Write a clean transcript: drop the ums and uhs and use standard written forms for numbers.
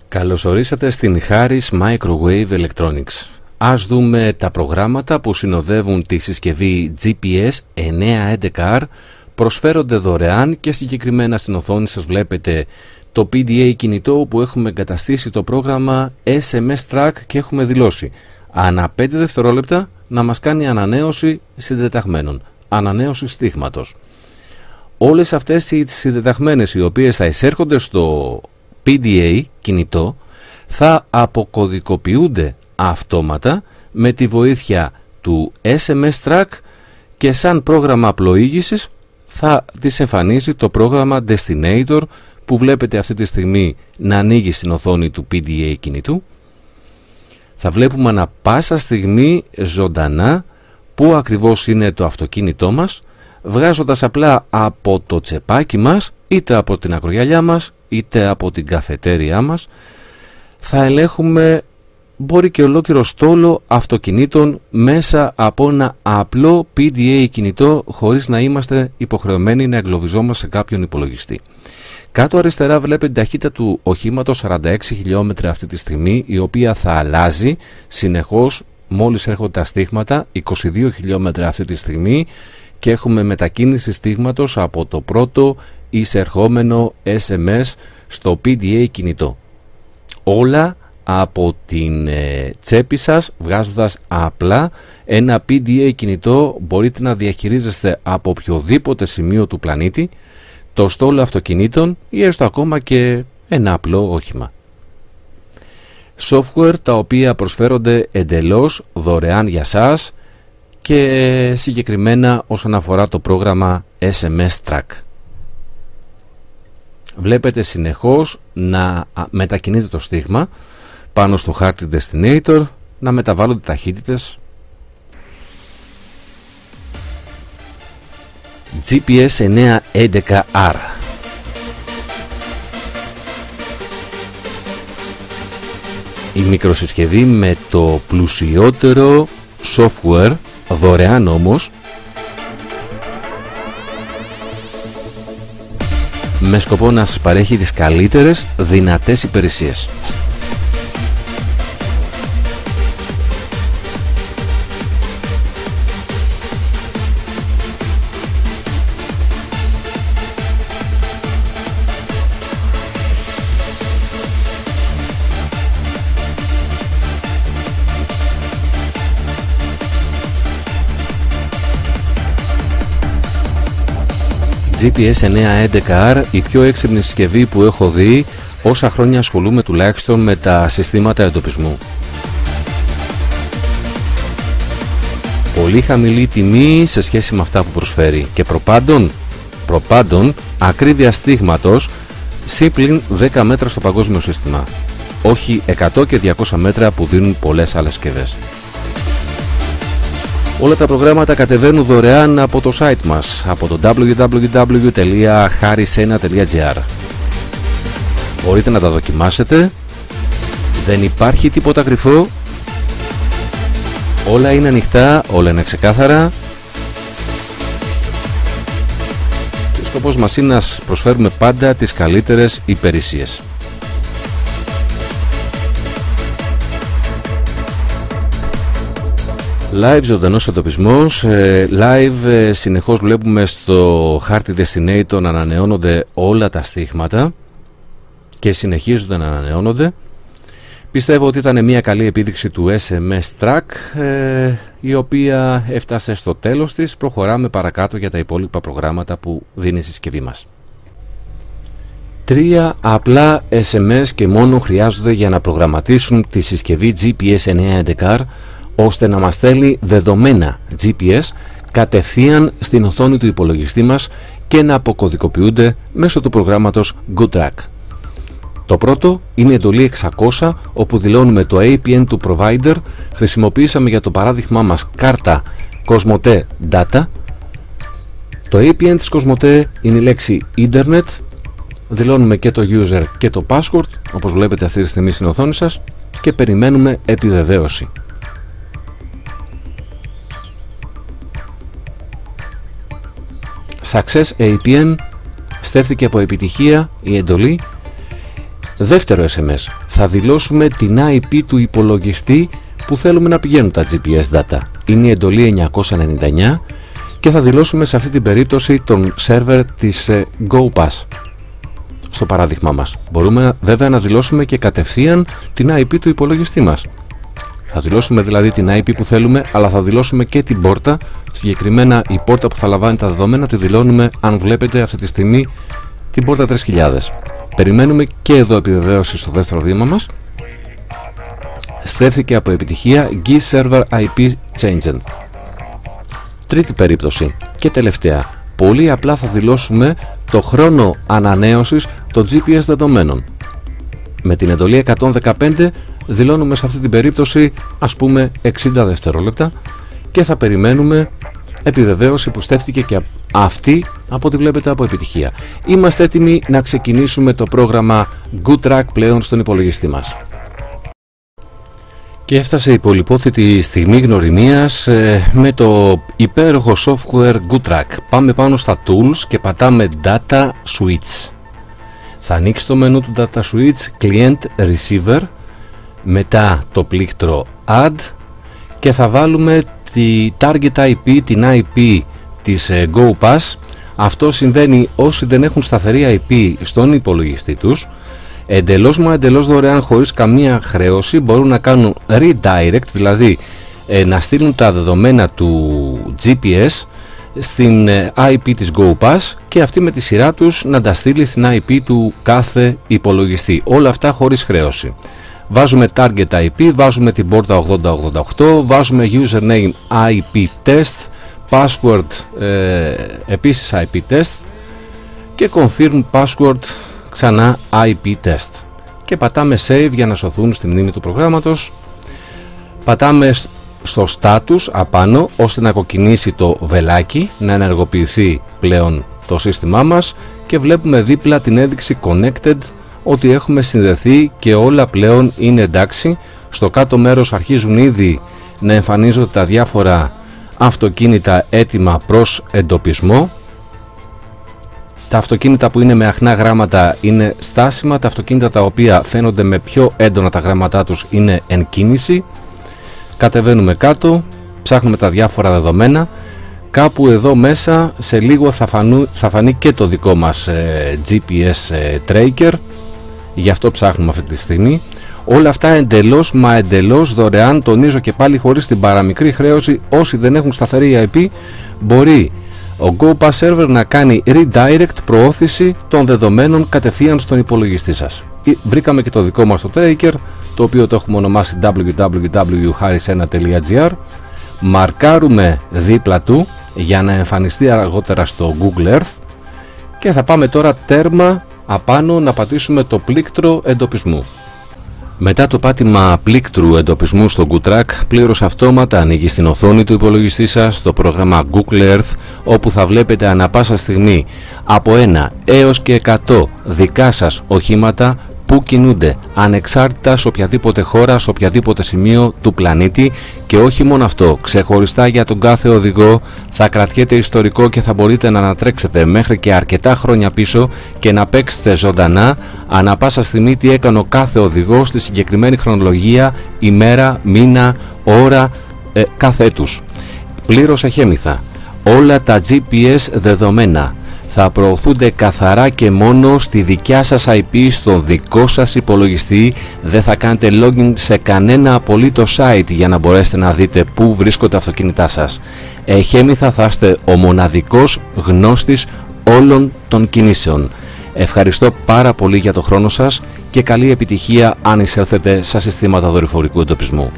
Καλώς ορίσατε στην Harris Microwave Electronics. Ας δούμε τα προγράμματα που συνοδεύουν τη συσκευή GPS 911R. Προσφέρονται δωρεάν και συγκεκριμένα στην οθόνη σας βλέπετε το PDA κινητό που έχουμε εγκαταστήσει το πρόγραμμα SMS Track και έχουμε δηλώσει ανά 5 δευτερόλεπτα να μας κάνει ανανέωση συντεταγμένων, ανανέωση στίγματος. Όλες αυτές οι συντεταγμένες οι οποίες θα εισέρχονται στο PDA κινητό θα αποκωδικοποιούνται αυτόματα με τη βοήθεια του SMS Track και σαν πρόγραμμα πλοήγησης θα τις εμφανίσει το πρόγραμμα Destinator που βλέπετε αυτή τη στιγμή να ανοίγει στην οθόνη του PDA κινητού. Θα βλέπουμε ανα πάσα στιγμή ζωντανά που ακριβώς είναι το αυτοκίνητό μας, βγάζοντας απλά από το τσεπάκι μας, είτε από την ακρογιαλιά μας, είτε από την καφετέρια μας, θα ελέγχουμε μπορεί και ολόκληρο στόλο αυτοκινήτων μέσα από ένα απλό PDA κινητό χωρίς να είμαστε υποχρεωμένοι να εγκλωβιζόμαστε σε κάποιον υπολογιστή. Κάτω αριστερά βλέπετε την ταχύτητα του οχήματος 46 χιλιόμετρα αυτή τη στιγμή, η οποία θα αλλάζει συνεχώς μόλις έρχονται τα στίγματα, 22 χιλιόμετρα αυτή τη στιγμή και έχουμε μετακίνηση στίγματος από το πρώτο εισερχόμενο SMS στο PDA κινητό. Όλα από την τσέπη σας, βγάζοντας απλά ένα PDA κινητό, μπορείτε να διαχειρίζεστε από οποιοδήποτε σημείο του πλανήτη το στόλο αυτοκινήτων ή έστω ακόμα και ένα απλό όχημα. Software τα οποία προσφέρονται εντελώς δωρεάν για σας και συγκεκριμένα όσον αφορά το πρόγραμμα SMS Track. Βλέπετε συνεχώς να μετακινείται το στίγμα πάνω στο χάρτη Destinator, να μεταβάλλονται ταχύτητες. GPS 911R. Η μικροσυσκευή με το πλουσιότερο software, δωρεάν όμως, με σκοπό να σας παρέχει τις καλύτερες δυνατές υπηρεσίες. GPS 911R, η πιο έξυπνη συσκευή που έχω δει όσα χρόνια ασχολούμαι τουλάχιστον με τα συστήματα εντοπισμού. Πολύ χαμηλή τιμή σε σχέση με αυτά που προσφέρει και προπάντων ακρίβεια στίγματος σύμπλην 10 μέτρα στο παγκόσμιο σύστημα, όχι 100 και 200 μέτρα που δίνουν πολλές άλλες συσκευές. Όλα τα προγράμματα κατεβαίνουν δωρεάν από το site μας, από το www.harris1.gr. Μπορείτε να τα δοκιμάσετε, δεν υπάρχει τίποτα κρυφό, όλα είναι ανοιχτά, όλα είναι ξεκάθαρα. Και ο σκοπός μας είναι να σας προσφέρουμε πάντα τις καλύτερες υπηρεσίες. Live ζωντανός εντοπισμός, live συνεχώς βλέπουμε στο χάρτη Destinator να ανανεώνονται όλα τα στίγματα και συνεχίζονται να ανανεώνονται. Πιστεύω ότι ήταν μια καλή επίδειξη του SMS Track, η οποία έφτασε στο τέλος της. Προχωράμε παρακάτω για τα υπόλοιπα προγράμματα που δίνει η συσκευή μας. 3 απλά SMS και μόνο χρειάζονται για να προγραμματίσουν τη συσκευή GPS 911R ώστε να μας στέλνει δεδομένα GPS κατευθείαν στην οθόνη του υπολογιστή μας και να αποκωδικοποιούνται μέσω του προγράμματος GoodTrack. Το πρώτο είναι η εντολή 600, όπου δηλώνουμε το APN του provider. Χρησιμοποιήσαμε για το παράδειγμά μας κάρτα Cosmote Data. Το APN της Cosmote είναι η λέξη Internet. Δηλώνουμε και το user και το password, όπως βλέπετε αυτή τη στιγμή στην οθόνη σας, και περιμένουμε επιβεβαίωση. Success APN, στέφθηκε από επιτυχία η εντολή Δεύτερο SMS. Θα δηλώσουμε την IP του υπολογιστή που θέλουμε να πηγαίνουν τα GPS data. Είναι η εντολή 999 και θα δηλώσουμε σε αυτή την περίπτωση τον σερβερ της GoPass. Στο παράδειγμα μας. Μπορούμε βέβαια να δηλώσουμε και κατευθείαν την IP του υπολογιστή μας. Θα δηλώσουμε δηλαδή την IP που θέλουμε, αλλά θα δηλώσουμε και την πόρτα. Συγκεκριμένα η πόρτα που θα λαμβάνει τα δεδομένα τη δηλώνουμε, αν βλέπετε αυτή τη στιγμή, την πόρτα 3000. Περιμένουμε και εδώ επιβεβαίωση στο δεύτερο βήμα μας. Στέφθηκε από επιτυχία GE Server IP Changed. Τρίτη περίπτωση και τελευταία. Πολύ απλά θα δηλώσουμε το χρόνο ανανέωσης των GPS δεδομένων. Με την εντολή 115 δηλώνουμε σε αυτή την περίπτωση ας πούμε 60 δευτερόλεπτα και θα περιμένουμε επιβεβαίωση που στέφθηκε και αυτή από ό,τι βλέπετε από επιτυχία. Είμαστε έτοιμοι να ξεκινήσουμε το πρόγραμμα GoodTrack πλέον στον υπολογιστή μας. Και έφτασε η πολυπόθητη στιγμή γνωριμίας με το υπέροχο software GoodTrack. Πάμε πάνω στα Tools και πατάμε Data Switch. Θα ανοίξει το μενού του Data Switch Client Receiver, μετά το πλήκτρο Add και θα βάλουμε τη Target IP, την IP της GoPass. Αυτό συμβαίνει όσοι δεν έχουν σταθερή IP στον υπολογιστή τους. Εντελώς δωρεάν, χωρίς καμία χρέωση, μπορούν να κάνουν redirect, δηλαδή να στείλουν τα δεδομένα του GPS στην IP της GoPass και αυτή με τη σειρά τους να τα στείλει στην IP του κάθε υπολογιστή. Όλα αυτά χωρίς χρέωση. Βάζουμε target IP, βάζουμε την πόρτα 8088, βάζουμε username IP test, password επίσης IP test και confirm password ξανά IP test και πατάμε save για να σωθούν στη μνήμη του προγράμματος. Πατάμε στο status απάνω ώστε να κοκκινήσει το βελάκι, να ενεργοποιηθεί πλέον το σύστημά μας και βλέπουμε δίπλα την ένδειξη connected, ότι έχουμε συνδεθεί και όλα πλέον είναι εντάξει. Στο κάτω μέρος αρχίζουν ήδη να εμφανίζονται τα διάφορα αυτοκίνητα έτοιμα προς εντοπισμό. Τα αυτοκίνητα που είναι με αχνά γράμματα είναι στάσιμα, τα αυτοκίνητα τα οποία φαίνονται με πιο έντονα τα γράμματά τους είναι εν κίνηση. Κατεβαίνουμε κάτω, ψάχνουμε τα διάφορα δεδομένα. Κάπου εδώ μέσα σε λίγο θα φανεί και το δικό μας GPS tracker, γι' αυτό ψάχνουμε αυτή τη στιγμή. Όλα αυτά εντελώς δωρεάν, τονίζω και πάλι χωρίς την παραμικρή χρέωση. Όσοι δεν έχουν σταθερή IP μπορεί ο GoPass Server να κάνει redirect, προώθηση των δεδομένων κατευθείαν στον υπολογιστή σας. Βρήκαμε και το δικό μας το tracker, το οποίο το έχουμε ονομάσει www.haris1.gr. Μαρκάρουμε δίπλα του για να εμφανιστεί αργότερα στο Google Earth και θα πάμε τώρα τέρμα απάνω να πατήσουμε το πλήκτρο εντοπισμού. Μετά το πάτημα πλήκτρου εντοπισμού στο GoodTrack, πλήρως αυτόματα ανοίγει στην οθόνη του υπολογιστή σας το πρόγραμμα Google Earth, όπου θα βλέπετε ανά πάσα στιγμή από 1 έως και 100 δικά σας οχήματα που κινούνται ανεξάρτητα σε οποιαδήποτε χώρα, σε οποιαδήποτε σημείο του πλανήτη. Και όχι μόνο αυτό, ξεχωριστά για τον κάθε οδηγό θα κρατιέται ιστορικό και θα μπορείτε να ανατρέξετε μέχρι και αρκετά χρόνια πίσω και να παίξετε ζωντανά ανά πάσα στιγμή τι έκανε ο κάθε οδηγός στη συγκεκριμένη χρονολογία, ημέρα, μήνα, ώρα κάθε έτους. Πλήρως εχέμηθα. Όλα τα GPS δεδομένα θα προωθούνται καθαρά και μόνο στη δικιά σας IP, στο δικό σας υπολογιστή. Δεν θα κάνετε login σε κανένα απολύτως site για να μπορέσετε να δείτε πού βρίσκονται τα αυτοκίνητά σας. Εχέμηθα θα είστε ο μοναδικός γνώστης όλων των κινήσεων. Ευχαριστώ πάρα πολύ για το χρόνο σας και καλή επιτυχία αν εισέλθετε στα συστήματα δορυφορικού εντοπισμού.